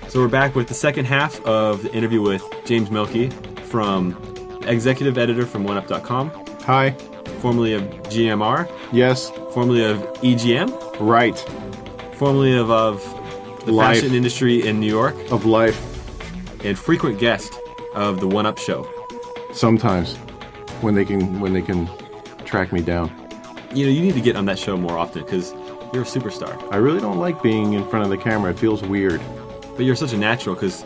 So we're back with the second half of the interview with James Mielke, from executive editor from OneUp.com. Hi. Formerly of GMR. Yes. Formerly of EGM. Right. Formerly of the Life. fashion industry in New York. Of life. And frequent guest of the One Up Show. Sometimes, when they can track me down. You know, you need to get on that show more often because you're a superstar. I really don't like being in front of the camera. It feels weird. But you're such a natural because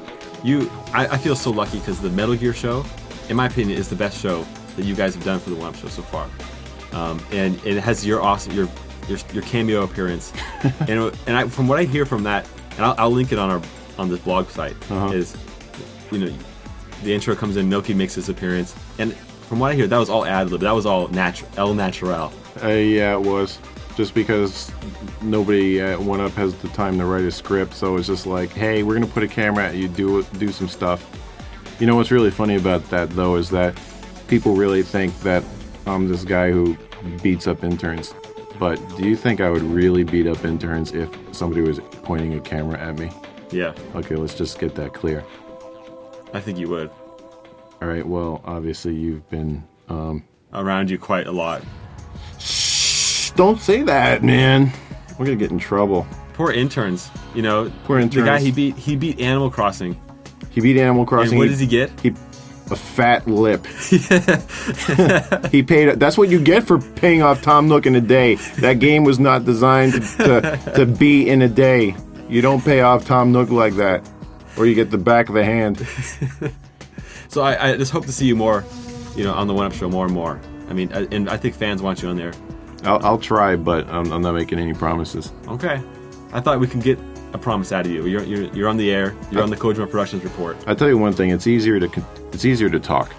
I feel so lucky because the Metal Gear show, in my opinion, is the best show that you guys have done for the One Up Show so far. And it has your awesome your cameo appearance. and from what I hear from that, and I'll link it on this blog site, is, you know, the intro comes in, Mielke makes his appearance, and from what I hear, that was all ad-lib. That was all el natural. Yeah, it was. Just because nobody at One Up has the time to write a script, so it's just like, hey, we're gonna put a camera at you, do some stuff. You know what's really funny about that though is that people really think that I'm this guy who beats up interns. But do you think I would really beat up interns if somebody was pointing a camera at me? Yeah. Okay, let's just get that clear. I think you would. All right. Well, obviously you've been around you quite a lot. Don't say that, man. We're gonna get in trouble. Poor interns, you know. Poor interns. The guy he beat Animal Crossing. He beat Animal Crossing. And what does he get? A fat lip. He paid. That's what you get for paying off Tom Nook in a day. That game was not designed to be in a day. You don't pay off Tom Nook like that, or you get the back of the hand. So I just hope to see you more, you know, on the One Up Show more and more. I mean, and I think fans want you on there. I'll try, but I'm not making any promises. Okay. I thought we could get a promise out of you. You're on the air. You're on the Kojima Productions report. I'll tell you one thing. It's easier to talk.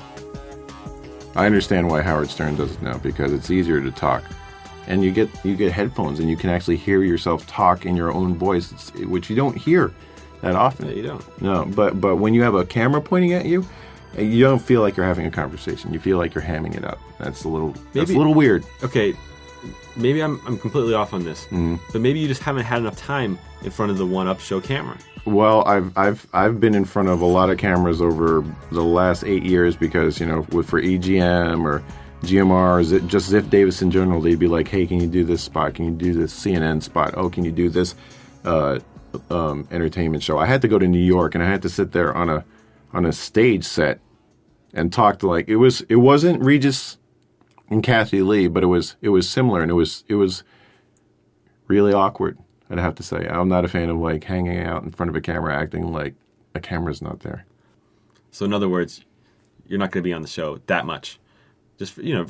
I understand why Howard Stern does it now, because it's easier to talk. And you get headphones and you can actually hear yourself talk in your own voice, which you don't hear that often. Yeah, you don't. No, but when you have a camera pointing at you, you don't feel like you're having a conversation. You feel like you're hamming it up. That's a little weird. Okay. Maybe I'm completely off on this, but maybe you just haven't had enough time in front of the One Up Show camera. Well, I've been in front of a lot of cameras over the last 8 years because, you know, for EGM or GMR or just Ziff Davis in general, they'd be like, hey, can you do this spot? Can you do this CNN spot? Oh, can you do this entertainment show? I had to go to New York and I had to sit there on a stage set and talk to, like, it wasn't Regis and Kathy Lee, but it was similar, and it was really awkward, I'd have to say. I'm not a fan of, like, hanging out in front of a camera acting like a camera's not there. So in other words, you're not going to be on the show that much. Just, you know,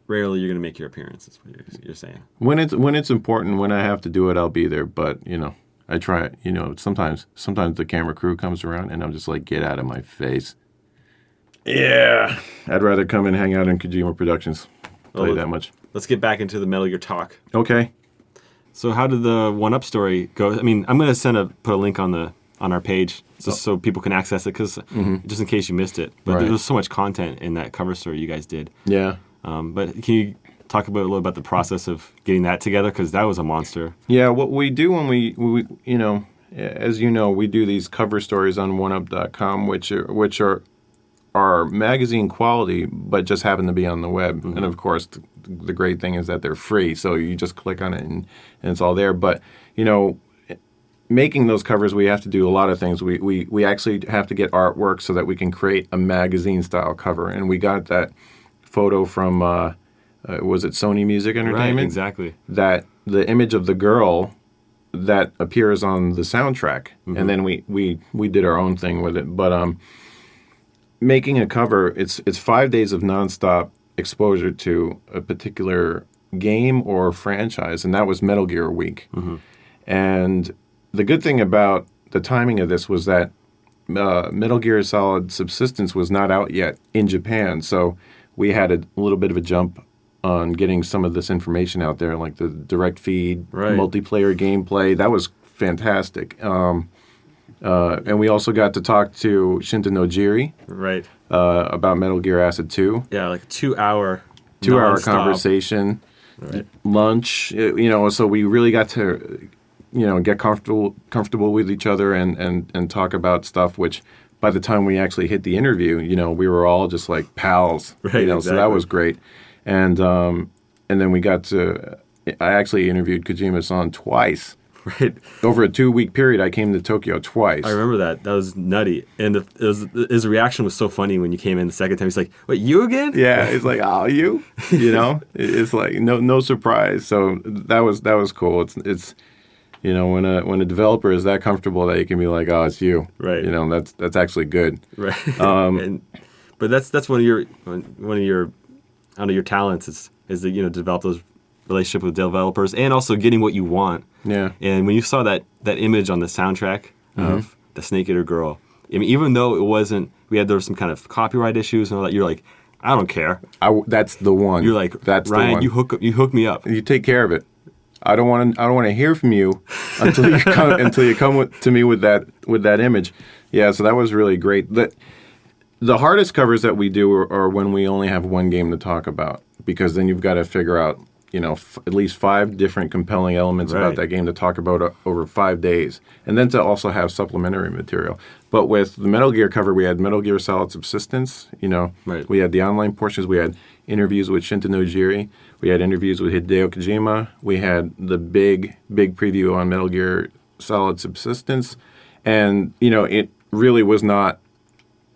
rarely you're going to make your appearance, is what you're saying. When it's important, when I have to do it, I'll be there, but, you know, I try it. You know, sometimes the camera crew comes around and I'm just like, get out of my face. Yeah, I'd rather come and hang out in Kojima Productions. Tell you that much. Let's get back into the Metal Gear talk. Okay. So how did the One Up story go? I mean, I'm going to put a link on our page just so people can access it, because just in case you missed it. But there was so much content in that cover story you guys did. Yeah. But can you talk a little about the process of getting that together? Because that was a monster. Yeah, what we do when we you know, as you know, we do these cover stories on OneUp.com, which are magazine quality, but just happen to be on the web. And of course, the great thing is that they're free, so you just click on it and it's all there. But, you know, making those covers, we have to do a lot of things. We actually have to get artwork so that we can create a magazine-style cover. And we got that photo from, was it Sony Music Entertainment? Right, exactly. That the image of the girl that appears on the soundtrack. And then we did our own thing with it. But making a cover, it's 5 days of nonstop exposure to a particular game or franchise, and that was Metal Gear Week. And the good thing about the timing of this was that Metal Gear Solid Subsistence was not out yet in Japan, so we had a little bit of a jump on getting some of this information out there, like the direct feed, multiplayer gameplay. That was fantastic. And we also got to talk to Shinta Nojiri about Metal Gear Acid 2. Yeah, like a 2 hour conversation. lunch, so we really got to, get comfortable with each other and talk about stuff, which by the time we actually hit the interview, we were all just like pals, Right, exactly. So that was great. And then we got to, I actually interviewed Kojima-san twice. Right. Over a 2-week period, I came to Tokyo twice. I remember that. That was nutty. And his reaction was so funny when you came in the second time. He's like, wait, you again? Yeah, it's like, oh, you? It's like no surprise. So that was cool. It's when a developer is that comfortable that you can be like, oh, it's you. Right. That's actually good. Right. But that's one of your I don't know, your talents is to develop those relationships with developers and also getting what you want. Yeah. And when you saw that image on the soundtrack of the Snake Eater Girl, I mean, even though there was some kind of copyright issues and all that, you're like, I don't care. That's the one. You're like, that's Ryan, the one. you hook me up. You take care of it. I don't want to hear from you until you come to me with that image. Yeah, so that was really great. The hardest covers that we do are when we only have one game to talk about, because then you've got to figure out at least 5 different compelling elements about that game to talk about over 5 days, and then to also have supplementary material. But with the Metal Gear cover, we had Metal Gear Solid Subsistence. We had the online portions. We had interviews with Shinta Nojiri. We had interviews with Hideo Kojima. We had the big preview on Metal Gear Solid Subsistence, and it really was not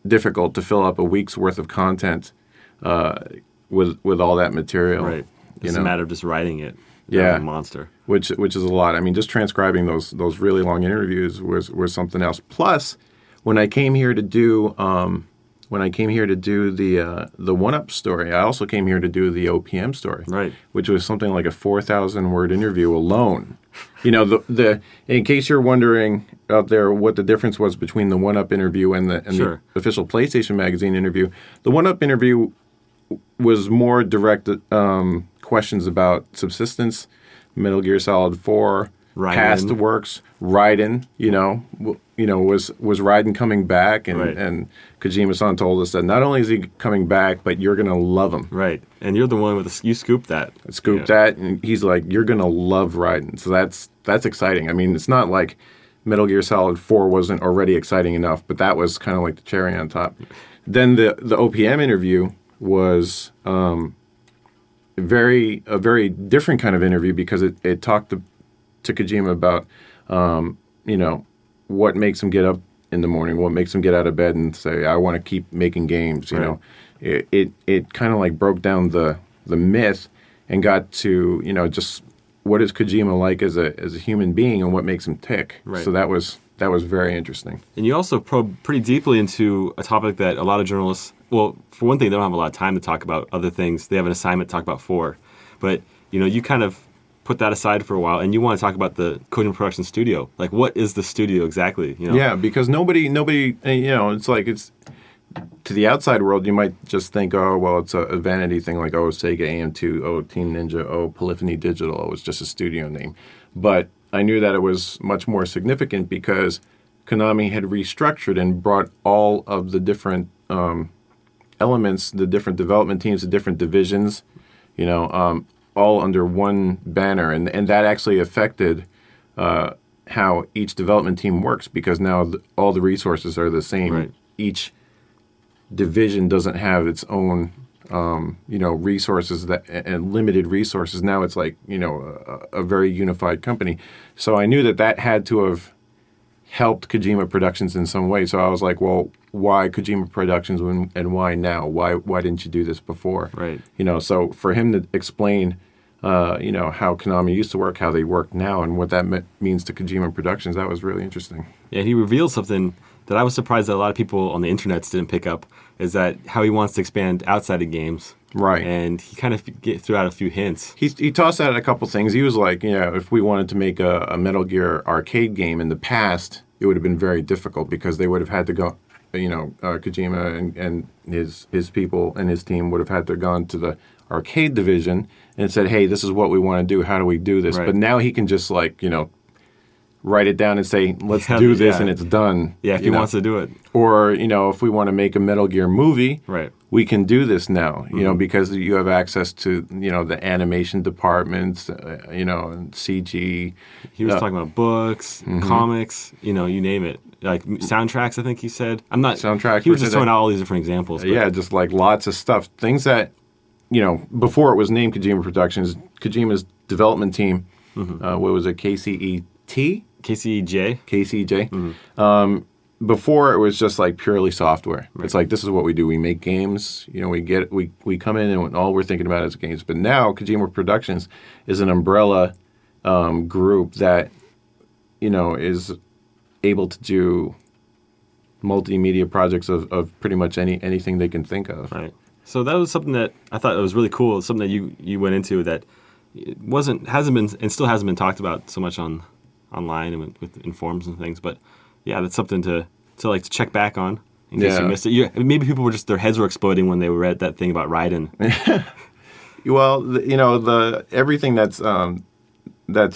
difficult to fill up a week's worth of content with all that material. Right. It's a matter of just writing it. Yeah, a monster. Which is a lot. I mean, just transcribing those really long interviews was something else. Plus, when I came here to do the 1-Up story, I also came here to do the OPM story. Right. Which was something like a 4,000 word interview alone. In case you're wondering out there what the difference was between the 1-Up interview and the official PlayStation Magazine interview, the 1-Up interview was more direct questions about Subsistence, Metal Gear Solid 4, Raiden. past works, Raiden. Was Raiden coming back? And Kojima-san told us that not only is he coming back, but you're gonna love him. Right, and you're the one you scooped that. That, and he's like, you're gonna love Raiden. So that's exciting. I mean, it's not like Metal Gear Solid 4 wasn't already exciting enough, but that was kind of like the cherry on top. Then the OPM interview was a very different kind of interview, because it talked to Kojima about what makes him get up in the morning, what makes him get out of bed and say, I want to keep making games. It kind of like broke down the myth and got to just what is Kojima like as a human being and what makes him tick. Right. So that was very interesting. And you also probe pretty deeply into a topic that a lot of journalists, well, for one thing, they don't have a lot of time to talk about other things. They have an assignment to talk about 4. But, you kind of put that aside for a while, and you want to talk about the Kojima Production Studio. Like, what is the studio exactly? Yeah, because nobody, it's like, it's, to the outside world, you might just think, oh, well, it's a vanity thing, like, oh, Sega AM2, oh, Team Ninja, oh, Polyphony Digital, oh, it's just a studio name. But I knew that it was much more significant because Konami had restructured and brought all of the different elements, the different development teams, the different divisions, all under one banner. And that actually affected how each development team works, because now all the resources are the same. Right. Each division doesn't have its own resources and limited resources. Now it's like, a very unified company. So I knew that had to have helped Kojima Productions in some way. So I was like, well, why Kojima Productions and why now? Why didn't you do this before? Right. So for him to explain, how Konami used to work, how they work now, and what that means to Kojima Productions, that was really interesting. Yeah, he revealed something that I was surprised that a lot of people on the internet didn't pick up, is that how he wants to expand outside of games. Right. And he kind of threw out a few hints. He tossed out a couple things. He was like, if we wanted to make a Metal Gear arcade game in the past, it would have been very difficult, because they would have had to go, Kojima and his people and his team would have had to gone to the arcade division and said, hey, this is what we want to do. How do we do this? Right. But now he can just write it down and say, let's do this, and it's done. Yeah, if he wants to do it. Or, if we want to make a Metal Gear movie, right, we can do this now, because you have access to, the animation departments, and CG. He was talking about books, comics, you name it. Like soundtracks, I think he said. I'm not... Soundtracks. He was just throwing out all these different examples. But. Yeah, just like lots of stuff. Things that, before it was named Kojima Productions, Kojima's development team, what was it, KCET? KCJ. KCJ. Before it was just like purely software. Right. It's like, this is what we do. We make games. We come in and all we're thinking about is games. But now Kojima Productions is an umbrella group that, is able to do multimedia projects of pretty much anything they can think of. Right. So that was something that I thought was really cool. Something that you went into that hasn't been and still hasn't been talked about so much online and in forums and things. But yeah, that's something to check back on in case you missed it. Maybe people were just their heads were exploding when they read that thing about Raiden. Well, everything that's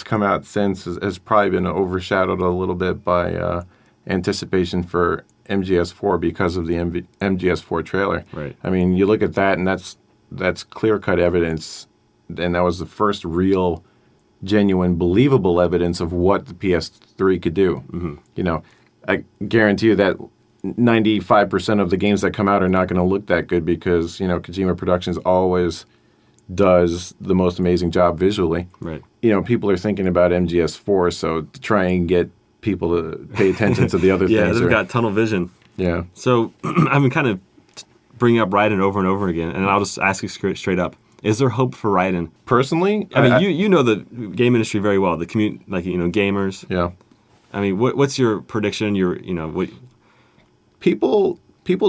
come out since has probably been overshadowed a little bit by anticipation for MGS4 because of the MGS4 trailer. Right. I mean, you look at that, and that's clear-cut evidence, and that was the first real, genuine, believable evidence of what the PS3 could do. Mm-hmm. I guarantee you that 95% of the games that come out are not going to look that good because, Kojima Productions always does the most amazing job visually. Right. People are thinking about MGS4, so to try and get people to pay attention to the other things. Yeah, they've got tunnel vision. Yeah. So I've been kind of bringing up Raiden over and over again, and I'll just ask you straight up. Is there hope for Raiden? Personally? I mean, you know the game industry very well, the community, gamers. Yeah. I mean, what's your prediction? What... People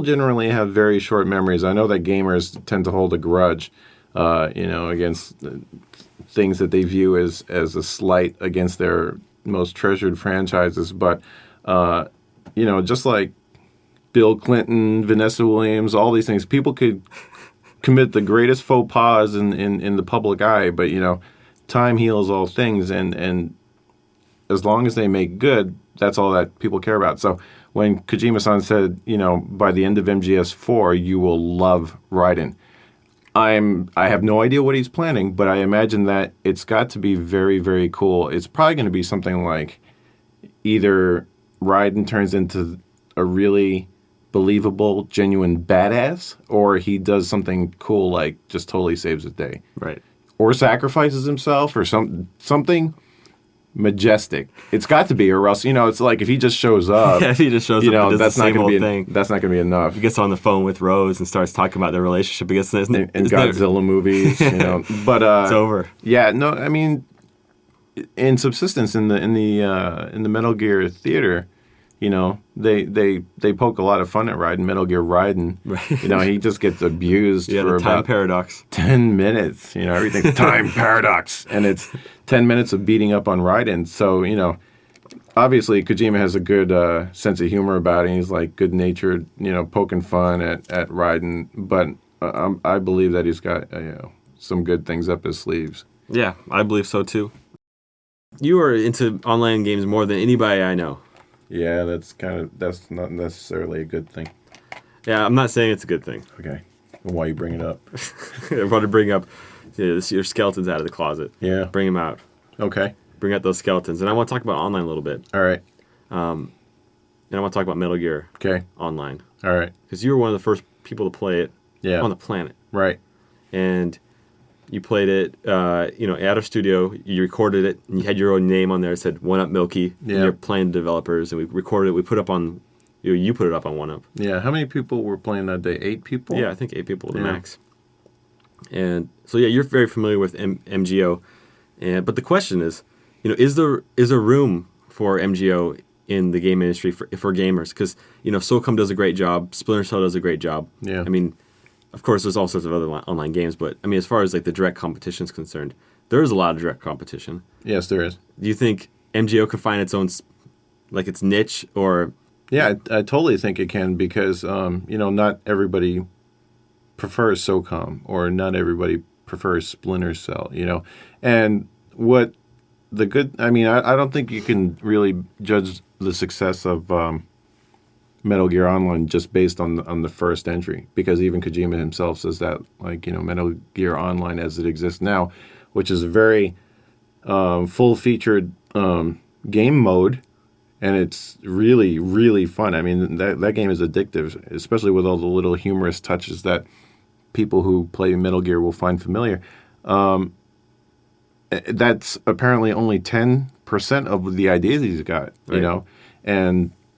generally have very short memories. I know that gamers tend to hold a grudge, against things that they view as a slight against their most treasured franchises. But, just like Bill Clinton, Vanessa Williams, all these things, people could commit the greatest faux pas in the public eye, but, time heals all things, and as long as they make good, that's all that people care about. So when Kojima-san said, by the end of MGS4, you will love Raiden, I have no idea what he's planning, but I imagine that it's got to be very, very cool. It's probably going to be something like either Raiden turns into a really believable, genuine badass, or he does something cool like just totally saves the day. Right. Or sacrifices himself or something majestic. It's got to be, or else, it's like if he just shows up. Yeah, if he just shows up and does that's the same not old going thing. That's not going to be enough. He gets on the phone with Rose and starts talking about their relationship. I guess in Godzilla movies, But it's over. Yeah, no, I mean, in Subsistence in the Metal Gear theater, they poke a lot of fun at Metal Gear Raiden. Right. He just gets abused for the time about paradox. 10 minutes. Everything's time paradox, and it's 10 minutes of beating up on Raiden. So obviously Kojima has a good sense of humor about it. He's like good-natured, poking fun at Raiden. But I believe that he's got some good things up his sleeves. Yeah, I believe so too. You are into online games more than anybody I know. Yeah, that's not necessarily a good thing. Yeah, I'm not saying it's a good thing. Okay. Well, why you bring it up? I want to bring up your skeletons out of the closet. Yeah. Bring them out. Okay. Bring out those skeletons. And I want to talk about online a little bit. All right. And I want to talk about Metal Gear. Okay. Online. All right. Because you were one of the first people to play it on the planet. Right. And you played it, at our studio. You recorded it, and you had your own name on there. It said "One Up Mielke." Yeah. And you're playing developers, and we recorded it. We put it up on, you put it up on One Up. Yeah. How many people were playing that day? 8 people. Yeah, I think 8 people the max. And so you're very familiar with MGO, but the question is, is there room for MGO in the game industry for gamers? Because SOCOM does a great job, Splinter Cell does a great job. Yeah. I mean, of course, there's all sorts of other online games, but I mean, as far as like the direct competition is concerned, there is a lot of direct competition. Yes, there is. Do you think MGO can find its own, like its niche, or? Yeah, I totally think it can because not everybody prefers SOCOM or not everybody prefers Splinter Cell. And what the good, I mean, I don't think you can really judge the success of Metal Gear Online just based on the first entry, because even Kojima himself says that, like, Metal Gear Online as it exists now, which is a very full-featured game mode, and it's really, really fun. I mean, that game is addictive, especially with all the little humorous touches that people who play Metal Gear will find familiar. That's apparently only 10% of the ideas he's got, right.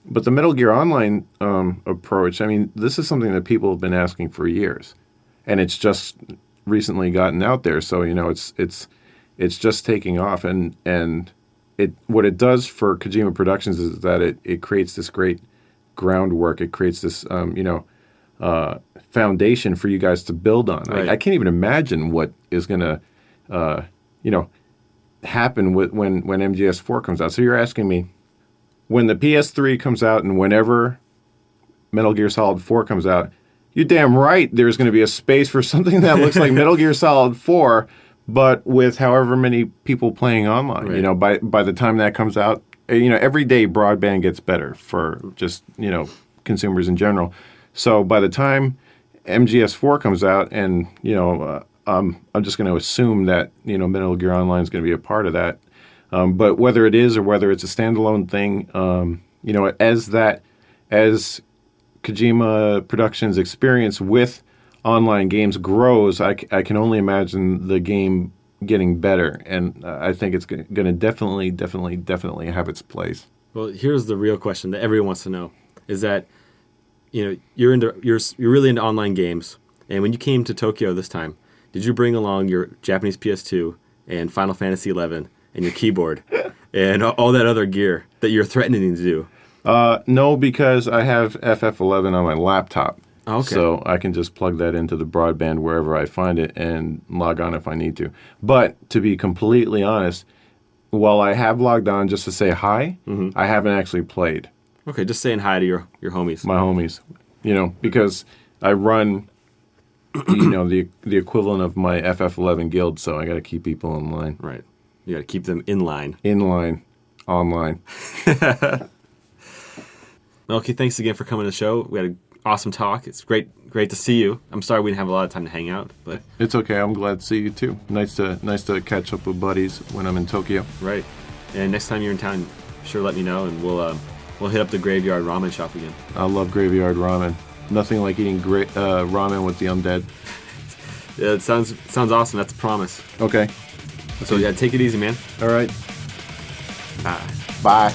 But the Metal Gear Online approach, I mean, this is something that people have been asking for years, and it's just recently gotten out there. So it's just taking off, and what it does for Kojima Productions is that it creates this great groundwork. It creates this foundation for you guys to build on. Right. I can't even imagine what is going to happen when MGS4 comes out. So you're asking me, when the PS3 comes out and whenever Metal Gear Solid 4 comes out, you're damn right there's going to be a space for something that looks like Metal Gear Solid 4, but with however many people playing online. Right. By the time that comes out, every day broadband gets better for just, consumers in general. So by the time MGS4 comes out, and, I'm just going to assume that, Metal Gear Online is going to be a part of that. But whether it is or whether it's a standalone thing, as Kojima Productions' experience with online games grows, I can only imagine the game getting better, and I think it's going to definitely have its place. Well, here's the real question that everyone wants to know: is that you're really into online games, and when you came to Tokyo this time, did you bring along your Japanese PS2 and Final Fantasy XI and your keyboard and all that other gear that you're threatening to do? No, because I have FF11 on my laptop. Oh, okay. So I can just plug that into the broadband wherever I find it and log on if I need to. But to be completely honest, while I have logged on just to say hi, I haven't actually played. Okay, just saying hi to your homies. My homies. Because I run, the equivalent of my FF11 guild, so I got to keep people in line. Right. You got to keep them in line. In line. Online. Okay, thanks again for coming to the show. We had an awesome talk. It's great to see you. I'm sorry we didn't have a lot of time to hang out, but it's okay. I'm glad to see you too. Nice to catch up with buddies when I'm in Tokyo. Right. And next time you're in town, sure let me know, and we'll hit up the Graveyard Ramen shop again. I love Graveyard Ramen. Nothing like eating ramen with the undead. Yeah, it sounds awesome. That's a promise. Okay. So yeah, take it easy, man. All right. Bye. Bye.